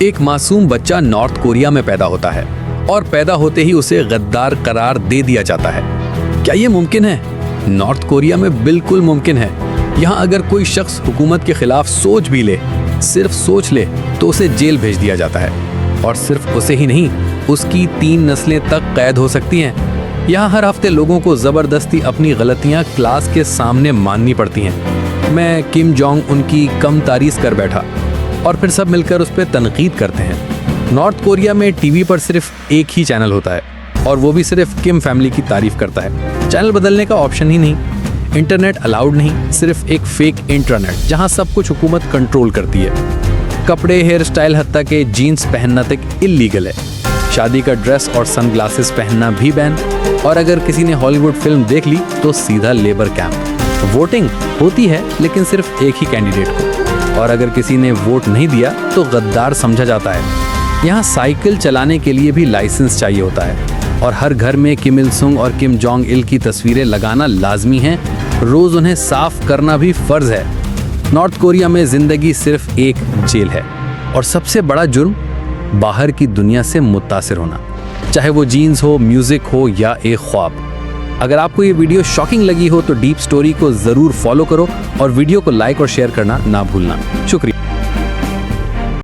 एक मासूम बच्चा नॉर्थ कोरिया में पैदा होता है और पैदा होते ही उसे गद्दार करार दे दिया जाता है। क्या ये मुमकिन है? नॉर्थ कोरिया में बिल्कुल मुमकिन है। यहाँ अगर कोई शख्स हुकूमत के खिलाफ सोच भी ले, सिर्फ सोच ले, तो उसे जेल भेज दिया जाता है। और सिर्फ उसे ही नहीं, उसकी 3 नस्लें तक कैद हो सकती हैं। यहाँ हर हफ्ते लोगों को ज़बरदस्ती अपनी गलतियाँ क्लास के सामने माननी पड़ती हैं। मैं किम जोंग उनकी कम तारीफ कर बैठा और फिर सब मिलकर उस पर तनकीद करते हैं। नॉर्थ कोरिया में टीवी पर सिर्फ एक ही चैनल होता है और वो भी सिर्फ किम फैमिली की तारीफ करता है। चैनल बदलने का ऑप्शन ही नहीं, इंटरनेट अलाउड नहीं, सिर्फ एक फेक इंटरनेट जहां सब कुछ हुकूमत कंट्रोल करती है। कपड़े, हेयर स्टाइल, हत्ता के जीन्स पहनना तक इल्लीगल है। शादी का ड्रेस और सनग्लासेस पहनना भी बैन। और अगर किसी ने हॉलीवुड फिल्म देख ली तो सीधा लेबर कैंप। वोटिंग होती है लेकिन सिर्फ एक ही कैंडिडेट को, और अगर किसी ने वोट नहीं दिया तो गद्दार समझा जाता है। यहाँ साइकिल चलाने के लिए भी लाइसेंस चाहिए होता है और हर घर में किम इल सुंग और किम जोंग इल की तस्वीरें लगाना लाजमी है। रोज उन्हें साफ करना भी फर्ज है। नॉर्थ कोरिया में जिंदगी सिर्फ एक जेल है और सबसे बड़ा जुर्म बाहर की दुनिया से मुतासिर होना, चाहे वो जीन्स हो, म्यूजिक हो या एक ख्वाब। अगर आपको ये वीडियो शॉकिंग लगी हो तो डीप स्टोरी को जरूर फॉलो करो और वीडियो को लाइक और शेयर करना ना भूलना। शुक्रिया।